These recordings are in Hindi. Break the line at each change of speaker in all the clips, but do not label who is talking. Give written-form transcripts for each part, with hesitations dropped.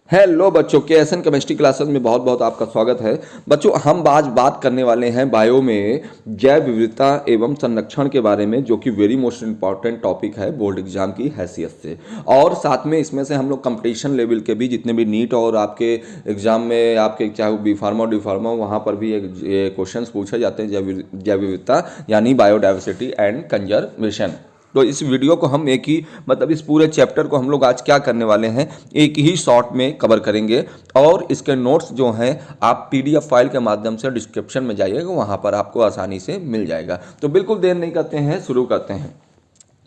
हेलो बच्चों, के एस एन केमिस्ट्री क्लासेस में बहुत बहुत आपका स्वागत है। बच्चों, हम आज बात करने वाले हैं बायो में जैव विविधता एवं संरक्षण के बारे में, जो कि वेरी मोस्ट इम्पॉर्टेंट टॉपिक है बोर्ड एग्जाम की हैसियत से। और साथ में इसमें से हम लोग कंपटीशन लेवल के भी जितने भी नीट और आपके एग्जाम में आपके चाहे बी फार्मा डी फार्मा वहाँ पर भी क्वेश्चन पूछे जाते हैं जैव विविधता यानी बायोडाइवर्सिटी एंड कंजर्वेशन। तो इस वीडियो को हम इस पूरे चैप्टर को हम लोग आज क्या करने वाले हैं, एक ही शॉट में कवर करेंगे। और इसके नोट्स जो हैं आप पीडीएफ फाइल के माध्यम से डिस्क्रिप्शन में जाइएगा, वहाँ पर आपको आसानी से मिल जाएगा। तो बिल्कुल देर नहीं करते हैं, शुरू करते हैं।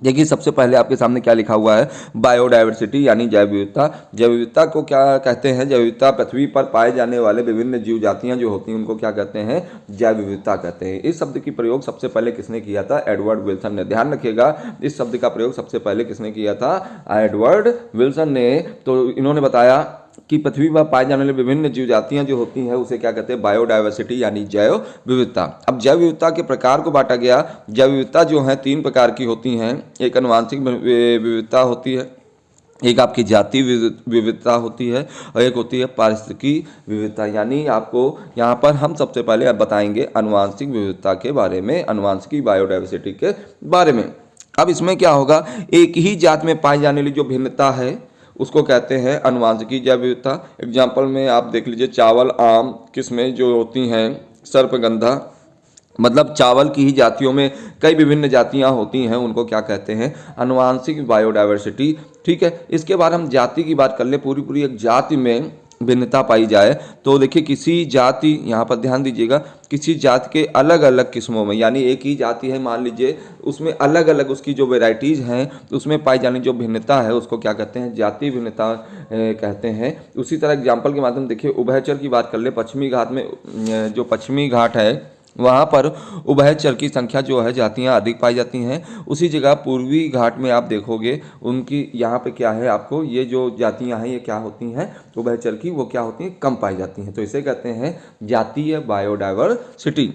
देखिए, सबसे पहले आपके सामने क्या लिखा हुआ है, बायोडाइवर्सिटी यानी जैव विविधता। जैव विविधता को क्या कहते हैं? जैव विविधता पृथ्वी पर पाए जाने वाले विभिन्न जीव जातियां जो होती हैं उनको क्या कहते हैं? जैव विविधता कहते हैं। इस शब्द की प्रयोग सबसे पहले किसने किया था? एडवर्ड विल्सन ने। ध्यान रखिएगा, इस शब्द का प्रयोग सबसे पहले किसने किया था? एडवर्ड विल्सन ने। तो इन्होंने बताया कि पृथ्वी पर पाए जाने वाली विभिन्न जीव जातियां जो होती हैं उसे क्या कहते हैं? बायोडाइवर्सिटी यानी जैव विविधता। अब जैव विविधता के प्रकार को बांटा गया। जैव विविधता जो है 3 प्रकार की होती हैं। एक आनुवंशिक विविधता होती है, एक आपकी जाति विविधता होती है, और एक होती है पारिस्थितिकी विविधता। यानी आपको यहाँ पर हम सबसे पहले बताएंगे आनुवंशिक विविधता के बारे में, आनुवंशिक बायोडाइवर्सिटी के बारे में। अब इसमें क्या होगा, एक ही जात में पाई जाने वाली जो भिन्नता है उसको कहते हैं आनुवंशिक जैव विविधता। एग्जाम्पल में आप देख लीजिए, चावल, आम किस्में जो होती हैं, सर्पगंधा, मतलब चावल की ही जातियों में कई विभिन्न जातियां होती हैं, उनको क्या कहते हैं? आनुवंशिक बायोडाइवर्सिटी। ठीक है, इसके बाद हम जाति की बात कर ले। पूरी एक जाति में भिन्नता पाई जाए तो देखिए, किसी जाति, यहाँ पर ध्यान दीजिएगा, किसी जाति के अलग अलग किस्मों में, यानी एक ही जाति है मान लीजिए, उसमें अलग अलग उसकी जो वेराइटीज़ हैं उसमें पाई जाने जो भिन्नता है उसको क्या कहते हैं? जाति भिन्नता कहते हैं। उसी तरह एग्जाम्पल के माध्यम देखिए, उभयचर की बात कर ले। पश्चिमी घाट में जो पश्चिमी घाट है वहाँ पर उभयचर की संख्या जो है जातियाँ अधिक पाई जाती हैं। उसी जगह पूर्वी घाट में आप देखोगे उनकी यहाँ पे क्या है, आपको ये जो जातियाँ हैं ये क्या होती हैं? उभयचर की वो क्या होती हैं? कम पाई जाती हैं। तो इसे कहते हैं जातीय बायोडाइवर्सिटी।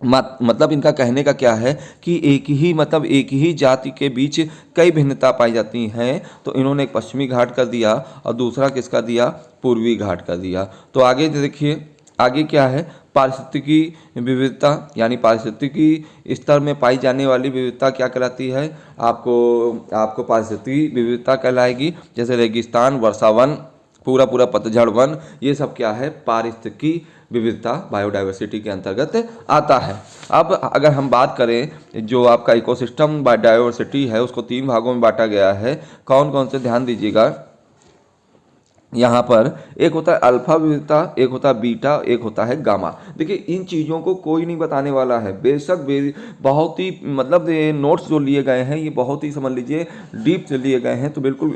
मतलब इनका कहने का क्या है कि एक ही जाति के बीच कई भिन्नता पाई जाती हैं। तो इन्होंने एक पश्चिमी घाट कर दिया और दूसरा किसका दिया? पूर्वी घाट कर दिया। तो आगे देखिए, आगे क्या है? पारिस्थितिकी विविधता, यानी पारिस्थितिकी स्तर में पाई जाने वाली विविधता क्या कहलाती है? आपको पारिस्थितिकी विविधता कहलाएगी। जैसे रेगिस्तान, वर्षावन, पूरा पतझड़ वन, ये सब क्या है? पारिस्थितिकी विविधता बायोडाइवर्सिटी के अंतर्गत आता है। अब अगर हम बात करें, जो आपका इकोसिस्टम बायोडाइवर्सिटी है उसको 3 भागों में बांटा गया है। कौन कौन से? ध्यान दीजिएगा, यहाँ पर एक होता है अल्फा विविधता, एक होता है बीटा, एक होता है गामा। देखिए, इन चीज़ों को कोई नहीं बताने वाला है। बेशक बहुत ही नोट्स जो लिए गए हैं ये बहुत ही समझ लीजिए डीप से लिए गए हैं। तो बिल्कुल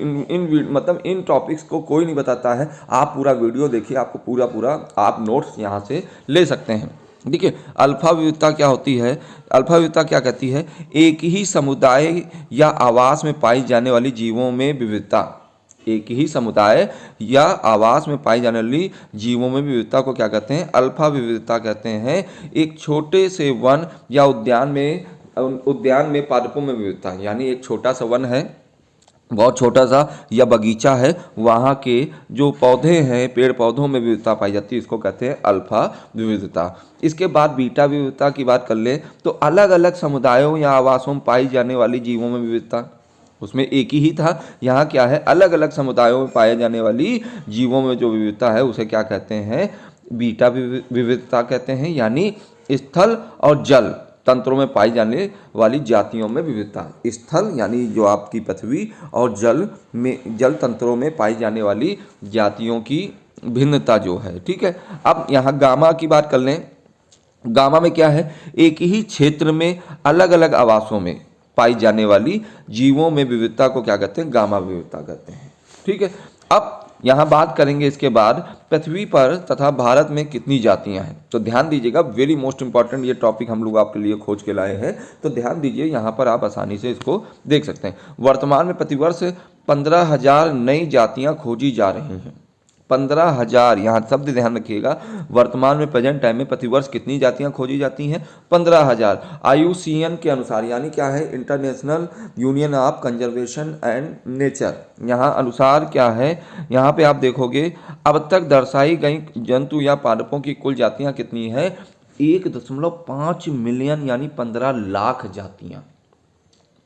इन टॉपिक्स को कोई नहीं बताता है। आप पूरा वीडियो देखिए, आपको पूरा आप नोट्स यहाँ से ले सकते हैं। देखिए, अल्फा विविधता क्या होती है? अल्फा विविधता क्या कहती है? एक ही समुदाय या आवास में पाई जाने वाली जीवों में विविधता। एक ही समुदाय या आवास में पाई जाने वाली जीवों में विविधता को क्या कहते हैं? अल्फा विविधता कहते हैं। एक छोटे से वन या उद्यान में पादपों में विविधता, यानी एक छोटा सा वन है, बहुत छोटा सा, या बगीचा है, वहाँ के जो पौधे हैं, पेड़ पौधों में विविधता पाई जाती है, इसको कहते हैं अल्फा विविधता। इसके बाद बीटा विविधता की बात कर ले तो अलग अलग समुदायों या आवासों में पाई जाने वाली जीवों में विविधता। उसमें एक ही था, यहाँ क्या है? अलग अलग समुदायों में पाए जाने वाली जीवों में जो विविधता है उसे क्या कहते हैं? बीटा विविधता कहते हैं। यानी स्थल और जल तंत्रों में पाई जाने वाली जातियों में विविधता। स्थल यानी जो आपकी पृथ्वी, और जल तंत्रों में पाई जाने वाली जातियों की भिन्नता जो है। ठीक है, अब यहाँ गामा की बात कर लें। गामा में क्या है? एक ही क्षेत्र में अलग अलग आवासों में पाई जाने वाली जीवों में विविधता को क्या कहते हैं? गामा विविधता कहते हैं। ठीक है, अब यहाँ बात करेंगे इसके बाद पृथ्वी पर तथा भारत में कितनी जातियाँ हैं। तो ध्यान दीजिएगा, वेरी मोस्ट इंपॉर्टेंट ये टॉपिक हम लोग आपके लिए खोज के लाए हैं। तो ध्यान दीजिए, यहाँ पर आप आसानी से इसको देख सकते हैं। वर्तमान में प्रतिवर्ष 15,000 नई जातियाँ खोजी जा रही हैं। 15,000, यहाँ शब्द ध्यान रखिएगा, वर्तमान में प्रेजेंट टाइम में प्रतिवर्ष कितनी जातियाँ खोजी जाती हैं? 15,000। IUCN के अनुसार, यानी क्या है, international union of conservation and nature, यहाँ अनुसार क्या है, यहाँ पे आप देखोगे अब तक दर्शाई गई जंतु या पादपों की कुल जातियाँ कितनी है? 1.5 मिलियन, यानी 15 लाख जातियाँ।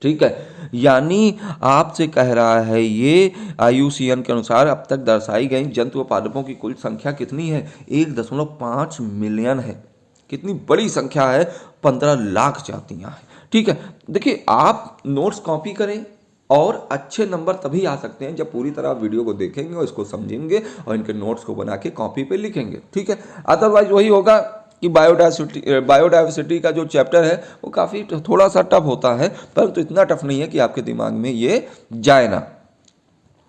ठीक है, यानी आपसे कह रहा है ये IUCN के अनुसार अब तक दर्शाई गई जंतु व पादपों की कुल संख्या कितनी है? 1.5 मिलियन है। कितनी बड़ी संख्या है, 15 लाख जातियां हैं। ठीक है, देखिए आप नोट्स कॉपी करें और अच्छे नंबर तभी आ सकते हैं जब पूरी तरह वीडियो को देखेंगे और इसको समझेंगे और इनके नोट्स को बना के कॉपी पे लिखेंगे। ठीक है, अदरवाइज वही होगा कि बायोडाइवर्सिटी का जो चैप्टर है वो काफ़ी थोड़ा सा टफ होता है, परंतु इतना टफ नहीं है कि आपके दिमाग में ये जाए ना।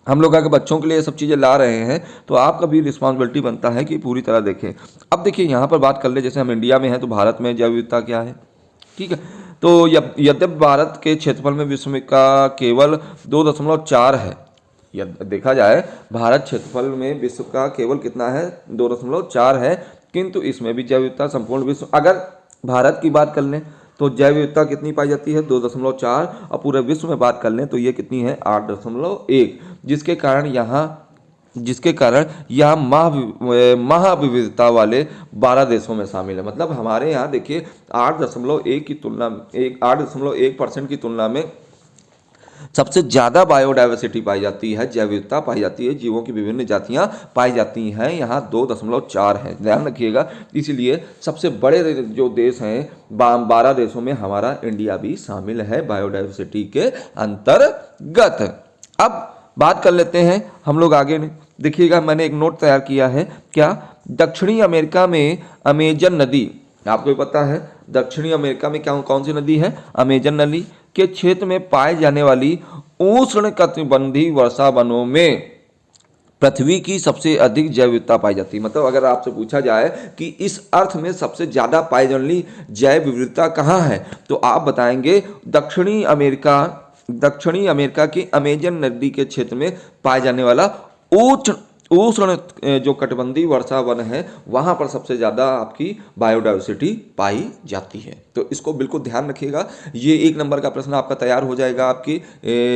हम लोग अगर बच्चों के लिए ये सब चीज़ें ला रहे हैं तो आपका भी रिस्पॉन्सिबिलिटी बनता है कि पूरी तरह देखें। अब देखिए यहाँ पर बात कर ले, जैसे हम इंडिया में हैं तो भारत में जैव विविधता क्या है? ठीक है, तो यद्यपि भारत के क्षेत्रफल में विश्व का केवल 2.4 है, देखा जाए भारत क्षेत्रफल में विश्व का केवल कितना है? 2.4 है, किंतु इसमें भी जैव विविधता संपूर्ण विश्व, अगर भारत की बात कर लें तो जैव विविधता कितनी पाई जाती है? 2.4, और पूरे विश्व में बात कर लें तो ये कितनी है? 8.1, जिसके कारण यह महाविविधता वाले 12 देशों में शामिल है। मतलब हमारे यहाँ देखिए 8.1% की तुलना में सबसे ज़्यादा बायोडाइवर्सिटी पाई जाती है, जैव विविधता पाई जाती है, जीवों की विभिन्न जातियाँ पाई जाती हैं, यहाँ 2.4 है, ध्यान रखिएगा। इसीलिए सबसे बड़े जो देश हैं 12 देशों में हमारा इंडिया भी शामिल है बायोडाइवर्सिटी के अंतर्गत। अब बात कर लेते हैं हम लोग आगे। देखिएगा मैंने एक नोट तैयार किया है, क्या? दक्षिणी अमेरिका में अमेजन नदी, आपको भी पता है दक्षिणी अमेरिका में क्या कौन सी नदी है? अमेजन नदी के क्षेत्र में पाए जाने वाली उष्णकटिबंधीय वर्षा वनों में पृथ्वी की सबसे अधिक जैव विविधता पाई जाती है। मतलब अगर आपसे पूछा जाए कि इस अर्थ में सबसे ज़्यादा पाई जाने वाली जैव विविधता कहाँ है, तो आप बताएंगे दक्षिणी अमेरिका की अमेजन नदी के क्षेत्र में पाए जाने वाला उष्ण जो कटिबंधीय वर्षा वन है, वहाँ पर सबसे ज़्यादा आपकी बायोडाइवर्सिटी पाई जाती है। तो इसको बिल्कुल ध्यान रखिएगा, ये 1 नंबर का प्रश्न आपका तैयार हो जाएगा आपकी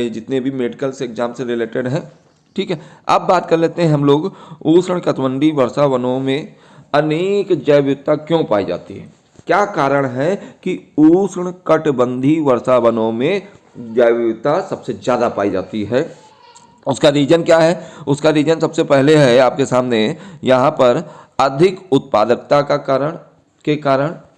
जितने भी मेडिकल से एग्जाम से रिलेटेड है। ठीक है, अब बात कर लेते हैं हम लोग उष्ण कटिबंधीय वर्षा वनों में अनेक जैव विविधता क्यों पाई जाती है? क्या कारण है कि उष्ण कटिबंधीय वर्षा वनों में जैव विविधता सबसे ज़्यादा पाई जाती है? उसका रीजन क्या है? उसका रीजन सबसे पहले है आपके सामने, यहाँ पर अधिक उत्पादकता का कारण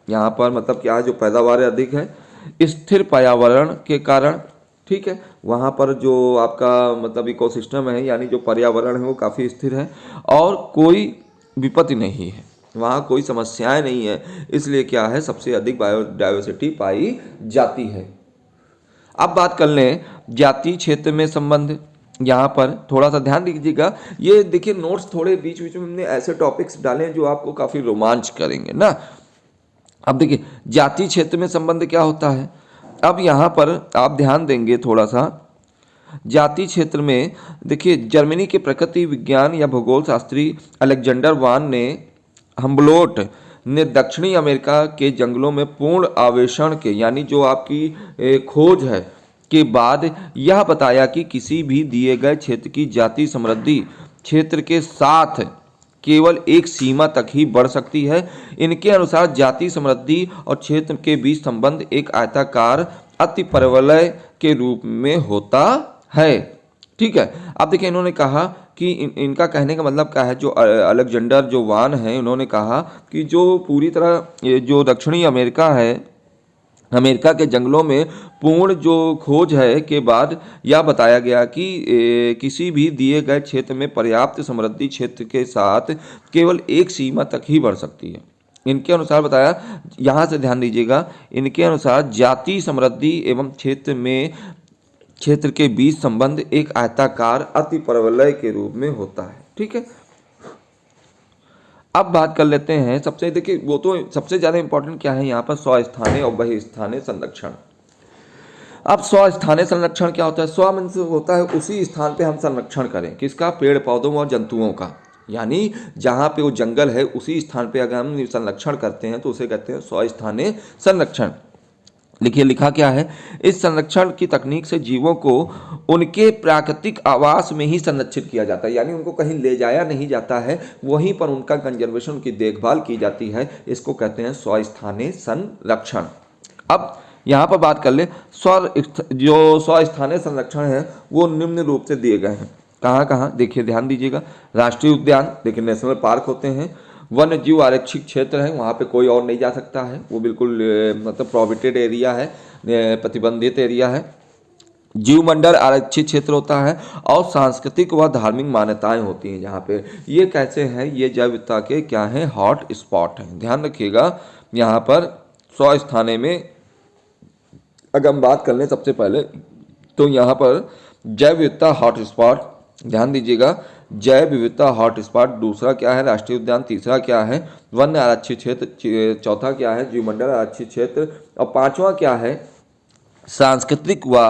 यहाँ पर मतलब क्या है, जो पैदावार अधिक है, स्थिर पर्यावरण के कारण। ठीक है, वहाँ पर जो आपका मतलब इकोसिस्टम है, यानी जो पर्यावरण है वो काफ़ी स्थिर है और कोई विपत्ति नहीं है, वहाँ कोई समस्याएं नहीं है, इसलिए क्या है, सबसे अधिक बायोडाइवर्सिटी पाई जाती है। अब बात कर लें जातीय क्षेत्र में संबंध, यहाँ पर थोड़ा सा ध्यान दीजिएगा। ये देखिए नोट्स थोड़े बीच बीच में हमने ऐसे टॉपिक्स डाले हैं जो आपको काफ़ी रोमांच करेंगे ना। अब देखिए जातीय क्षेत्र में संबंध क्या होता है, अब यहाँ पर आप ध्यान देंगे थोड़ा सा। जातीय क्षेत्र में देखिए जर्मनी के प्रकृति विज्ञान या भूगोल शास्त्री अलेक्जेंडर वान हम्बोल्ट ने दक्षिणी अमेरिका के जंगलों में पूर्ण आवेषण के, यानी जो आपकी खोज है के बाद यह बताया कि किसी भी दिए गए क्षेत्र की जातीय समृद्धि क्षेत्र के साथ केवल एक सीमा तक ही बढ़ सकती है। इनके अनुसार जातीय समृद्धि और क्षेत्र के बीच संबंध एक आयताकार अतिपरवलय के रूप में होता है। ठीक है, अब देखिए इन्होंने कहा कि इनका कहने का मतलब क्या है, जो अलेक्जेंडर जो वान है, उन्होंने कहा कि जो पूरी तरह जो दक्षिणी अमेरिका है, अमेरिका के जंगलों में पूर्ण जो खोज है के बाद यह बताया गया कि किसी भी दिए गए क्षेत्र में पर्याप्त समृद्धि क्षेत्र के साथ केवल एक सीमा तक ही बढ़ सकती है। इनके अनुसार बताया, यहाँ से ध्यान दीजिएगा, इनके अनुसार जातीय समृद्धि एवं क्षेत्र के बीच संबंध एक आयताकार अतिपरवलय के रूप में होता है। ठीक है, अब बात कर लेते हैं सबसे, देखिए वो तो सबसे ज़्यादा इंपॉर्टेंट क्या है यहाँ पर, स्वस्थानीय और बहिस्थानीय संरक्षण। अब स्वस्थानीय संरक्षण क्या होता है? स्व मीन्स होता है उसी स्थान पे हम संरक्षण करें, किसका? पेड़ पौधों और जंतुओं का। यानी जहाँ पे वो जंगल है उसी स्थान पे अगर हम संरक्षण करते हैं तो उसे कहते हैं स्वस्थानीय संरक्षण। लिखिए लिखा क्या है, इस संरक्षण की तकनीक से जीवों को उनके प्राकृतिक आवास में ही संरक्षित किया जाता है, यानी उनको कहीं ले जाया नहीं जाता है, वहीं पर उनका कंजर्वेशन, उनकी देखभाल की जाती है। इसको कहते हैं स्वस्थानीय संरक्षण। अब यहाँ पर बात कर ले, जो स्वस्थानीय संरक्षण है वो निम्न रूप से दिए गए हैं। कहाँ कहाँ देखिए, ध्यान दीजिएगा। राष्ट्रीय उद्यान, देखिए नेशनल पार्क होते हैं। वन्य जीव आरक्षित क्षेत्र है, वहाँ पे कोई और नहीं जा सकता है, वो बिल्कुल मतलब प्रोहिबिटेड एरिया है, प्रतिबंधित एरिया है। जीवमंडल आरक्षित क्षेत्र होता है और सांस्कृतिक व धार्मिक मान्यताएं होती हैं जहाँ पे। ये कैसे हैं, ये जैव विविधता के क्या हैं, हॉट स्पॉट हैं। ध्यान रखिएगा, यहाँ पर स्वस्थानीय में अगर हम बात कर लें सबसे पहले तो यहाँ पर जैव विविधता हॉट स्पॉट, ध्यान दीजिएगा, जैव विविधता हॉट स्पॉट। दूसरा क्या है, राष्ट्रीय उद्यान। तीसरा क्या है, वन्य आरक्षित क्षेत्र। चौथा क्या है, जीवमंडल आरक्षित क्षेत्र। और पांचवा क्या है, सांस्कृतिक व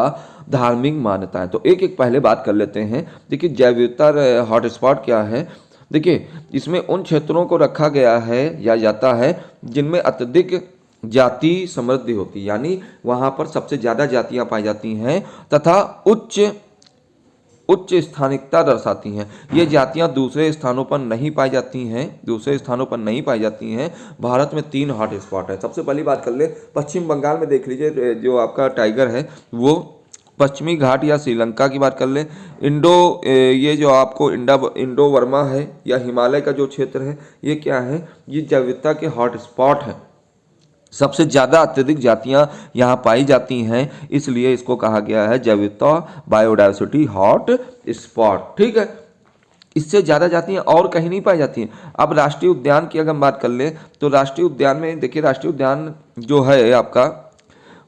धार्मिक मान्यताएं। तो एक एक पहले बात कर लेते हैं। देखिए जैव विविधता हॉट स्पॉट क्या है, देखिए इसमें उन क्षेत्रों को रखा गया है या जाता है जिनमें अत्यधिक जाति समृद्धि होती है, यानी वहाँ पर सबसे ज़्यादा जातियाँ पाई जाती हैं तथा उच्च स्थानिकता दर्शाती हैं। ये जातियां दूसरे स्थानों पर नहीं पाई जाती हैं, भारत में 3 हॉट स्पॉट है। सबसे पहली बात कर ले, पश्चिम बंगाल में देख लीजिए, जो आपका टाइगर है वो पश्चिमी घाट या श्रीलंका की बात कर ले। ये जो आपको इंडो वर्मा है या हिमालय का जो क्षेत्र है, ये क्या है, ये जैव विविधता के हॉट स्पॉट है। सबसे ज़्यादा अत्यधिक जातियां यहाँ पाई जाती हैं, इसलिए इसको कहा गया है जैव विविधता बायोडायवर्सिटी हॉट स्पॉट। ठीक है, इससे ज़्यादा जातियां और कहीं नहीं पाई जाती हैं। अब राष्ट्रीय उद्यान की अगर हम बात कर ले तो राष्ट्रीय उद्यान में देखिए, राष्ट्रीय उद्यान जो है आपका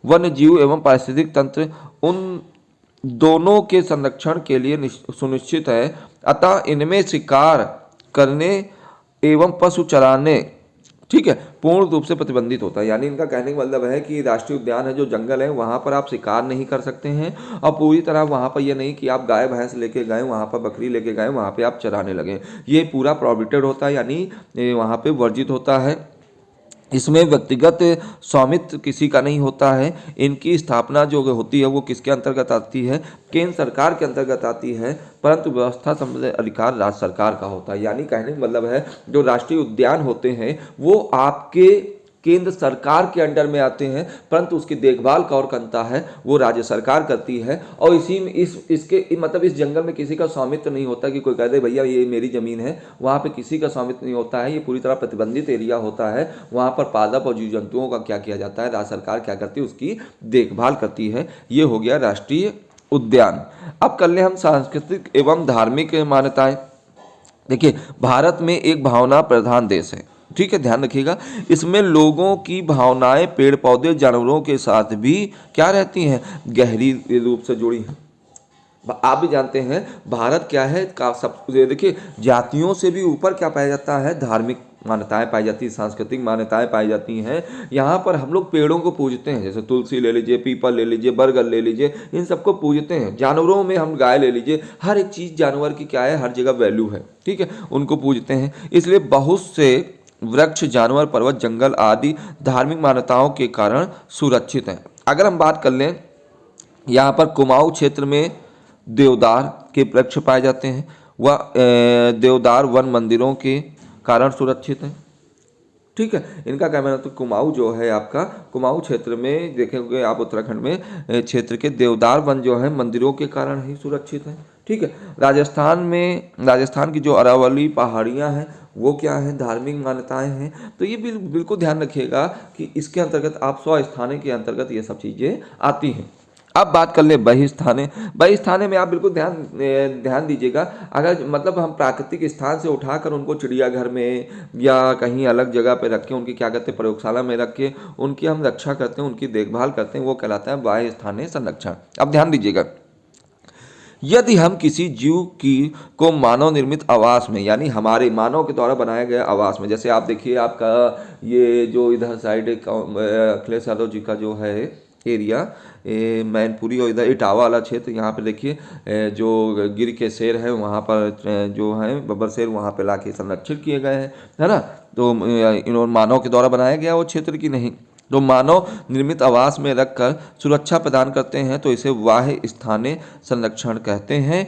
वन्य जीव एवं पारिस्थितिक तंत्र, उन दोनों के संरक्षण के लिए सुनिश्चित है, अतः इनमें शिकार करने एवं पशु चराने, ठीक है, पूर्ण रूप से प्रतिबंधित होता है। यानी इनका कहने का मतलब है कि राष्ट्रीय उद्यान है, जो जंगल है, वहाँ पर आप शिकार नहीं कर सकते हैं और पूरी तरह वहाँ पर यह नहीं कि आप गाय भैंस लेके गए, वहाँ पर बकरी लेके गए, वहाँ पे आप चराने लगे, ये पूरा प्रोहिबिटेड होता है, यानी वहाँ पे वर्जित होता है। इसमें व्यक्तिगत स्वामित्व किसी का नहीं होता है। इनकी स्थापना जो होती है वो किसके अंतर्गत आती है, केंद्र सरकार के अंतर्गत आती है, परंतु व्यवस्था संबंधी अधिकार राज्य सरकार का होता है। यानी कहने का मतलब है, जो राष्ट्रीय उद्यान होते हैं वो आपके केंद्र सरकार के अंडर में आते हैं, परंतु उसकी देखभाल कौन करता है, वो राज्य सरकार करती है। और इसी में इसके मतलब इस जंगल में किसी का स्वामित्व नहीं होता कि कोई कह दे भैया ये मेरी ज़मीन है, वहाँ पे किसी का स्वामित्व नहीं होता है। ये पूरी तरह प्रतिबंधित एरिया होता है। वहाँ पर पादप और जीव जंतुओं का क्या किया जाता है, राज्य सरकार क्या करती है, उसकी देखभाल करती है। ये हो गया राष्ट्रीय उद्यान। अब कर ले हम सांस्कृतिक एवं धार्मिक मान्यताएं। देखिए भारत में एक भावना प्रधान देश है, ठीक है, ध्यान रखिएगा। इसमें लोगों की भावनाएं पेड़ पौधे जानवरों के साथ भी क्या रहती हैं, गहरी रूप से जुड़ी हैं। आप भी जानते हैं भारत क्या है का सब, देखिए जातियों से भी ऊपर क्या पाया जाता है, धार्मिक मान्यताएं पाई जाती हैं, सांस्कृतिक मान्यताएं पाई जाती हैं। यहाँ पर हम लोग पेड़ों को पूजते हैं, जैसे तुलसी ले लीजिए, पीपल ले लीजिए, बरगद ले लीजिए, इन सबको पूजते हैं। जानवरों में हम गाय ले लीजिए, हर एक चीज़ जानवर की क्या है, हर जगह वैल्यू है, ठीक है, उनको पूजते हैं। इसलिए बहुत से वृक्ष, जानवर, पर्वत, जंगल आदि धार्मिक मान्यताओं के कारण सुरक्षित हैं। अगर हम बात कर लें, यहाँ पर कुमाऊं क्षेत्र में देवदार के वृक्ष पाए जाते हैं, वह देवदार वन मंदिरों के कारण सुरक्षित हैं, ठीक है। इनका क्या मानना, तो कुमाऊं जो है आपका, कुमाऊं क्षेत्र में देखेंगे आप, उत्तराखंड में क्षेत्र के देवदार वन जो है मंदिरों के कारण ही सुरक्षित है, ठीक है। राजस्थान की जो अरावली पहाड़ियां हैं वो क्या है, धार्मिक मान्यताएं हैं। तो ये बिल्कुल ध्यान रखिएगा कि इसके अंतर्गत आप स्वस्थानीय के अंतर्गत ये सब चीज़ें आती हैं। अब बात कर ले बहिस्थाने में आप बिल्कुल ध्यान दीजिएगा। अगर मतलब हम प्राकृतिक स्थान से उठाकर उनको चिड़ियाघर में या कहीं अलग जगह पे रख के, उनकी क्या करते हैं, प्रयोगशाला में रख के उनकी हम रक्षा करते हैं, उनकी देखभाल करते हैं, वो कहलाता है बहिस्थानीय संरक्षण। अब ध्यान दीजिएगा, यदि हम किसी जीव को मानव निर्मित आवास में, यानी हमारे मानव के द्वारा बनाया गया आवास में, जैसे आप देखिए आपका ये जो इधर साइड अखिलेश यादव जी का जो है एरिया, मैनपुरी और इधर इटावा वाला क्षेत्र, यहाँ पे देखिए जो गिर के शेर है वहाँ पर जो है बब्बर शेर वहाँ पे लाके संरक्षित किए गए हैं, है ना। तो इन्होंने मानव के द्वारा बनाया गया वो क्षेत्र की नहीं, तो मानव निर्मित आवास में रखकर सुरक्षा प्रदान करते हैं, तो इसे बाह्य स्थानीय संरक्षण कहते हैं।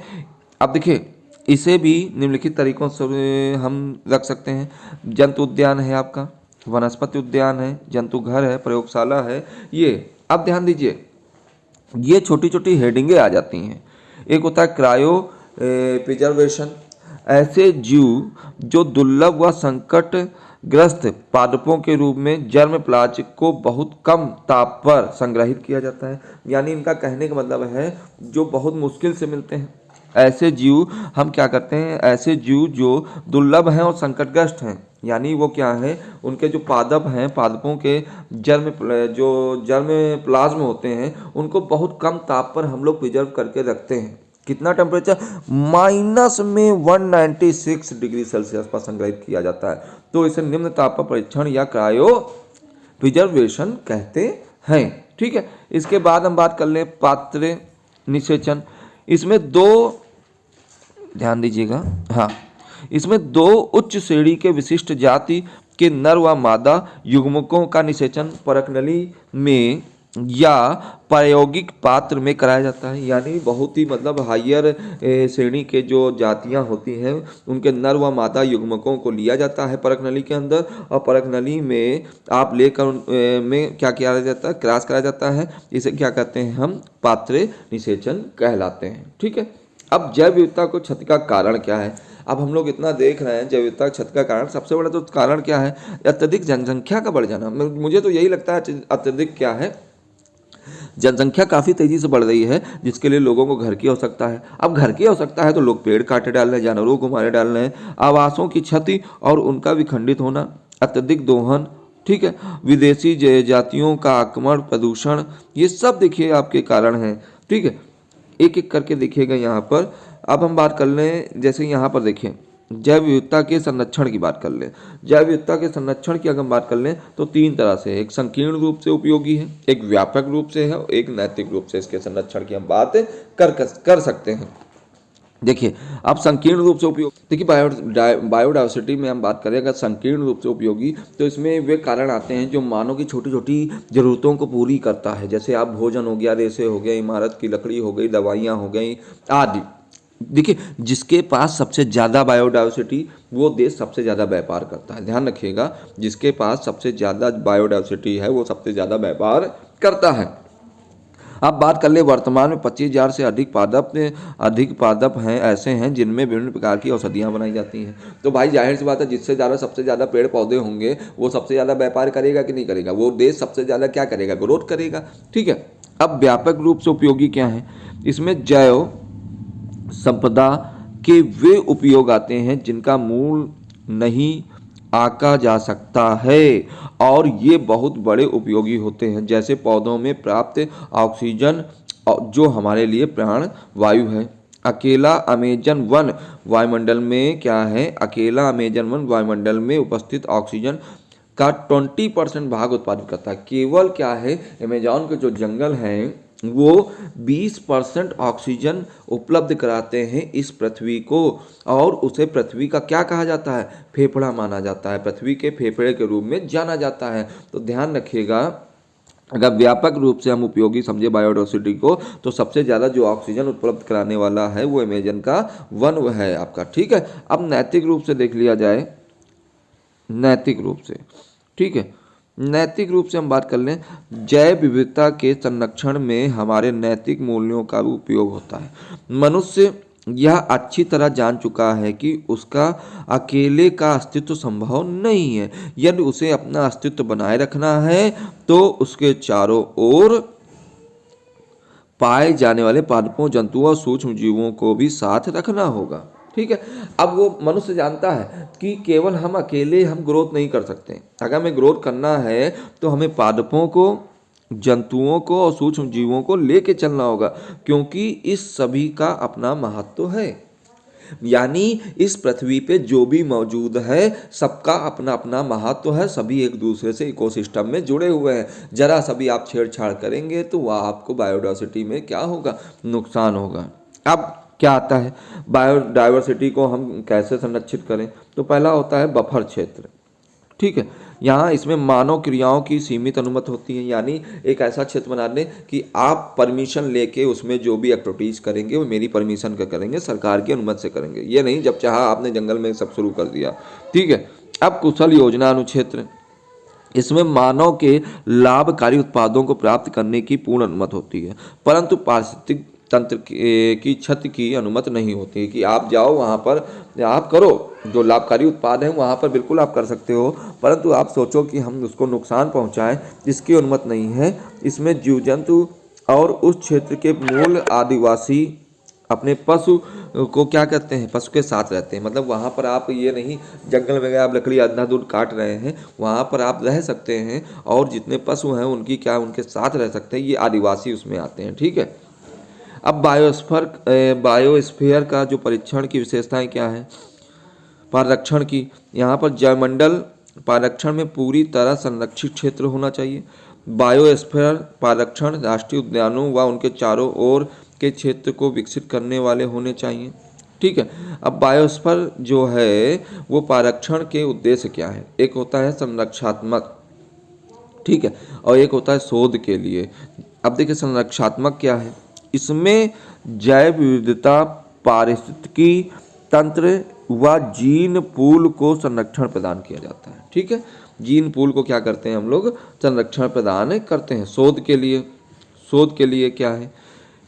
अब देखिए इसे भी निम्नलिखित तरीकों से हम रख सकते हैं। जंतु उद्यान है आपका, वनस्पति उद्यान है, जंतु घर है, प्रयोगशाला है। ये अब ध्यान दीजिए, ये छोटी छोटी हेडिंगें आ जाती हैं। एक होता है क्रायो प्रिजर्वेशन, ऐसे जीव जो दुर्लभ व संकट ग्रस्त पादपों के रूप में जर्म प्लाज्म को बहुत कम ताप पर संग्रहित किया जाता है। यानी इनका कहने का मतलब है जो बहुत मुश्किल से मिलते हैं, ऐसे जीव हम क्या करते हैं, ऐसे जीव जो दुर्लभ हैं और संकटग्रस्त हैं, यानी वो क्या है, उनके जो पादप हैं, पादपों के जर्म प्लाज्म होते हैं, उनको बहुत कम ताप पर हम लोग प्रिजर्व करके रखते हैं। कितना टेम्परेचर, माइनस में 196 डिग्री सेल्सियस पर संग्रहित किया जाता है, तो इसे निम्न ताप पर परीक्षण या क्रायो प्रिजर्वेशन कहते हैं। ठीक है, इसके बाद हम बात कर लें पात्र निषेचन। इसमें दो, ध्यान दीजिएगा, हाँ, इसमें दो उच्च श्रेणी के विशिष्ट जाति के नर व मादा युग्मकों का निषेचन परखनली में या प्रायोगिक पात्र में कराया जाता है। यानी बहुत ही मतलब हायर श्रेणी के जो जातियां होती हैं उनके नर व मादा युग्मकों को लिया जाता है परखनली के अंदर, और परखनली में आप लेकर में क्या किया जाता है, क्रॉस कराया जाता है। इसे क्या कहते हैं हम, पात्र निषेचन कहलाते हैं। ठीक है, अब जैव विविधता को क्षति का कारण क्या है। अब हम लोग इतना देख रहे हैं जैव विविधता क्षति का कारण, सबसे बड़ा तो कारण क्या है, अत्यधिक जनसंख्या का बढ़ जाना। मुझे तो यही लगता है अत्यधिक क्या है, जनसंख्या काफ़ी तेज़ी से बढ़ रही है, जिसके लिए लोगों को घर की आवश्यकता है। अब घर की आवश्यकता है तो लोग पेड़ काटे डाल रहे हैं, जानवरों को मारे डाल रहे हैं, आवासों की क्षति और उनका विखंडित होना, अत्यधिक दोहन, ठीक है, विदेशी जातियों का आक्रमण, प्रदूषण, ये सब देखिए आपके कारण हैं। ठीक है, एक एक करके देखिएगा यहाँ पर। अब हम बात कर लें, जैसे यहाँ पर देखिए जैव विविधता के संरक्षण की बात कर लें। जैव विविधता के संरक्षण की अगर हम बात कर लें तो तीन तरह से, एक संकीर्ण रूप से उपयोगी है, एक व्यापक रूप से है, एक नैतिक रूप से इसके संरक्षण की हम बात कर सकते हैं। देखिए अब संकीर्ण रूप से उपयोग, देखिए बायोडाइवर्सिटी में हम बात करें अगर संकीर्ण रूप से उपयोगी तो इसमें वे कारण आते हैं जो मानव की छोटी छोटी ज़रूरतों को पूरी करता है। जैसे आप भोजन हो गया, रेशे हो गए, इमारत की लकड़ी हो गई, दवाइयाँ हो गई आदि। देखिए जिसके पास सबसे ज़्यादा बायोडाइवर्सिटी वो देश सबसे ज़्यादा व्यापार करता है। ध्यान रखिएगा, जिसके पास सबसे ज़्यादा बायोडाइवर्सिटी है वो सबसे ज़्यादा व्यापार करता है। अब बात कर ले, वर्तमान में 25,000 से अधिक पादप हैं, ऐसे हैं जिनमें विभिन्न प्रकार की औषधियाँ बनाई जाती हैं। तो भाई जाहिर सी बात है, जिससे ज़्यादा सबसे ज़्यादा पेड़ पौधे होंगे वो सबसे ज़्यादा व्यापार करेगा कि नहीं करेगा, वो देश सबसे ज़्यादा क्या करेगा, ग्रोथ करेगा। ठीक है, अब व्यापक रूप से उपयोगी क्या है, इसमें जैव संपदा के वे उपयोग आते हैं जिनका मूल नहीं आंका जा सकता है और ये बहुत बड़े उपयोगी होते हैं, जैसे पौधों में प्राप्त ऑक्सीजन जो हमारे लिए प्राण वायु है। अकेला अमेजन वन वायुमंडल में क्या है, अकेला अमेजन वन वायुमंडल में उपस्थित ऑक्सीजन का 20% भाग उत्पादित करता है। केवल क्या है, अमेजॉन के जो जंगल हैं वो 20% ऑक्सीजन उपलब्ध कराते हैं इस पृथ्वी को, और उसे पृथ्वी का क्या कहा जाता है, फेफड़ा माना जाता है, पृथ्वी के फेफड़े के रूप में जाना जाता है। तो ध्यान रखिएगा, अगर व्यापक रूप से हम उपयोगी समझे बायोडाइवर्सिटी को तो सबसे ज़्यादा जो ऑक्सीजन उपलब्ध कराने वाला है वो अमेजन का वन है आपका। ठीक है, अब नैतिक रूप से देख लिया जाए, नैतिक रूप से, ठीक है, नैतिक रूप से हम बात कर लें, जैव विविधता के संरक्षण में हमारे नैतिक मूल्यों का भी उपयोग होता है। मनुष्य यह अच्छी तरह जान चुका है कि उसका अकेले का अस्तित्व संभव नहीं है। यदि उसे अपना अस्तित्व बनाए रखना है तो उसके चारों ओर पाए जाने वाले पादपों, जंतुओं और सूक्ष्म जीवों को भी साथ रखना होगा। ठीक है, अब वो मनुष्य जानता है कि केवल हम अकेले हम ग्रोथ नहीं कर सकते, अगर हमें ग्रोथ करना है तो हमें पादपों को, जंतुओं को और सूक्ष्म जीवों को लेके चलना होगा, क्योंकि इस सभी का अपना महत्व है। यानी इस पृथ्वी पे जो भी मौजूद है सबका अपना अपना महत्व है, सभी एक दूसरे से इकोसिस्टम में जुड़े हुए हैं। जरा सभी आप छेड़छाड़ करेंगे तो वह आपको बायोडायवर्सिटी में क्या होगा, नुकसान होगा। अब क्या आता है, बायोडायवर्सिटी को हम कैसे संरक्षित करें? तो पहला होता है बफर क्षेत्र। ठीक है, यहाँ इसमें मानव क्रियाओं की सीमित अनुमति होती है, यानी एक ऐसा क्षेत्र बना दें कि आप परमिशन लेके उसमें जो भी एक्टिविटीज़ करेंगे वो मेरी परमिशन का करेंगे, सरकार की अनुमति से करेंगे। ये नहीं जब चाहा आपने जंगल में सब शुरू कर दिया। ठीक है, अब कुशल योजना अनुक्षेत्र, इसमें मानव के लाभकारी उत्पादों को प्राप्त करने की पूर्ण अनुमति होती है, परंतु पारिस्थितिक तंत्र की क्षति की अनुमति नहीं होती है कि आप जाओ वहाँ पर आप करो, जो लाभकारी उत्पाद हैं वहाँ पर बिल्कुल आप कर सकते हो, परंतु आप सोचो कि हम उसको नुकसान पहुँचाएं, इसकी अनुमति नहीं है। इसमें जीव जंतु और उस क्षेत्र के मूल आदिवासी अपने पशु को क्या करते हैं, पशु के साथ रहते हैं। मतलब वहाँ पर आप ये नहीं जंगल में गए आप लकड़ी अंधाधुंध काट रहे हैं, वहाँ पर आप रह सकते हैं और जितने पशु हैं उनकी क्या उनके साथ रह सकते हैं, ये आदिवासी उसमें आते हैं। ठीक है, अब बायोस्फीयर का जो परीक्षण की विशेषताएं क्या है, पारक्षण की, यहाँ पर जैवमंडल पारक्षण में पूरी तरह संरक्षित क्षेत्र होना चाहिए। बायोस्फीयर पारक्षण राष्ट्रीय उद्यानों व उनके चारों ओर के क्षेत्र को विकसित करने वाले होने चाहिए। ठीक है, अब बायोस्फीयर जो है वो पारक्षण के उद्देश्य क्या है, एक होता है संरक्षात्मक, ठीक है, और एक होता है शोध के लिए। अब देखिए संरक्षात्मक क्या है, इसमें जैव विविधता, पारिस्थितिकी तंत्र व जीन पूल को संरक्षण प्रदान किया जाता है। ठीक है, जीन पूल को क्या करते हैं हम लोग, संरक्षण प्रदान करते हैं। शोध के लिए क्या है,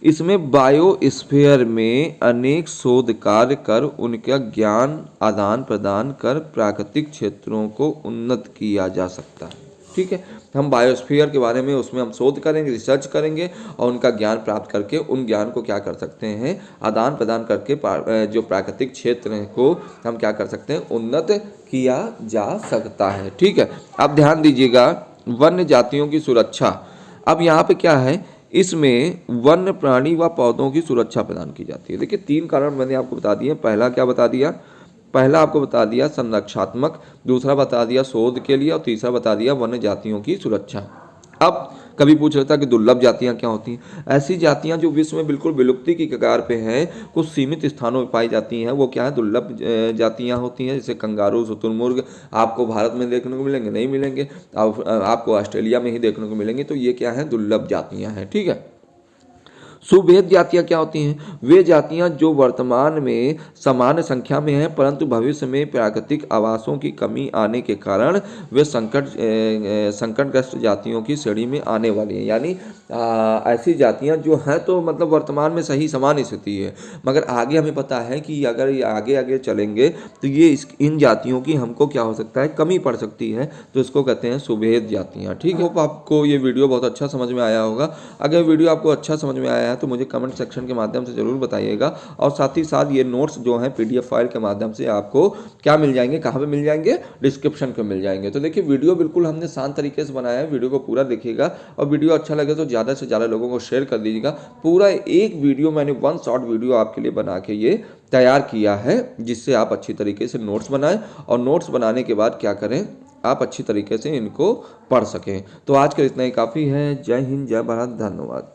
इसमें बायोस्फीयर में अनेक शोध कार्य कर उनका ज्ञान आदान प्रदान कर प्राकृतिक क्षेत्रों को उन्नत किया जा सकता है। ठीक है, हम बायोस्फीयर के बारे में उसमें हम शोध करेंगे, रिसर्च करेंगे और उनका ज्ञान प्राप्त करके उन ज्ञान को क्या कर सकते हैं, आदान प्रदान करके जो प्राकृतिक क्षेत्र को हम क्या कर सकते हैं, उन्नत किया जा सकता है। ठीक है, अब ध्यान दीजिएगा वन्य जातियों की सुरक्षा। अब यहाँ पे क्या है, इसमें वन्य प्राणी व पौधों की सुरक्षा प्रदान की जाती है। देखिए 3 कारण मैंने आपको बता दिए। पहला क्या बता दिया, पहला आपको बता दिया संरक्षात्मक, दूसरा बता दिया शोध के लिए और तीसरा बता दिया वन्य जातियों की सुरक्षा। अब कभी पूछ रहा था कि दुर्लभ जातियां क्या होती हैं, ऐसी जातियां जो विश्व में बिल्कुल विलुप्ति की कगार पे हैं, कुछ सीमित स्थानों में पाई जाती हैं, वो क्या है, दुर्लभ जातियां होती हैं। जैसे कंगारू, शुतुरमुर्ग आपको भारत में देखने को मिलेंगे, नहीं मिलेंगे, आपको ऑस्ट्रेलिया में ही देखने को मिलेंगे। तो ये क्या है, दुर्लभ जातियां हैं। ठीक है, सुभेद जातियां क्या होती हैं, वे जातियां जो वर्तमान में सामान्य संख्या में हैं परंतु भविष्य में प्राकृतिक आवासों की कमी आने के कारण वे संकटग्रस्त जातियों की श्रेणी में आने वाली हैं। यानी ऐसी जातियां जो हैं तो मतलब वर्तमान में सही सामान्य स्थिति है, मगर आगे हमें पता है कि अगर ये आगे आगे चलेंगे तो ये इन जातियों की हमको क्या हो सकता है, कमी पड़ सकती है। तो इसको कहते हैं सुभेद जातियाँ। ठीक है, होप आपको ये वीडियो बहुत अच्छा समझ में आया होगा। अगर वीडियो आपको अच्छा समझ में आया है तो मुझे कमेंट सेक्शन के माध्यम से ज़रूर बताइएगा, और साथ ही साथ ये नोट्स जो हैं PDF फाइल के माध्यम से आपको क्या मिल जाएंगे, कहाँ पे मिल जाएंगे, डिस्क्रिप्शन पे मिल जाएंगे। तो देखिए वीडियो बिल्कुल हमने शांत तरीके से बनाया है, वीडियो को पूरा देखिएगा और वीडियो अच्छा लगे तो ज़्यादा से ज़्यादा लोगों को शेयर कर दीजिएगा। पूरा एक वीडियो मैंने 1 शॉर्ट वीडियो आपके लिए बना के ये तैयार किया है, जिससे आप अच्छी तरीके से नोट्स बनाएं और नोट्स बनाने के बाद क्या करें, आप अच्छी तरीके से इनको पढ़ सकें। तो आज के इतना ही काफ़ी है। जय हिंद, जय भारत, धन्यवाद।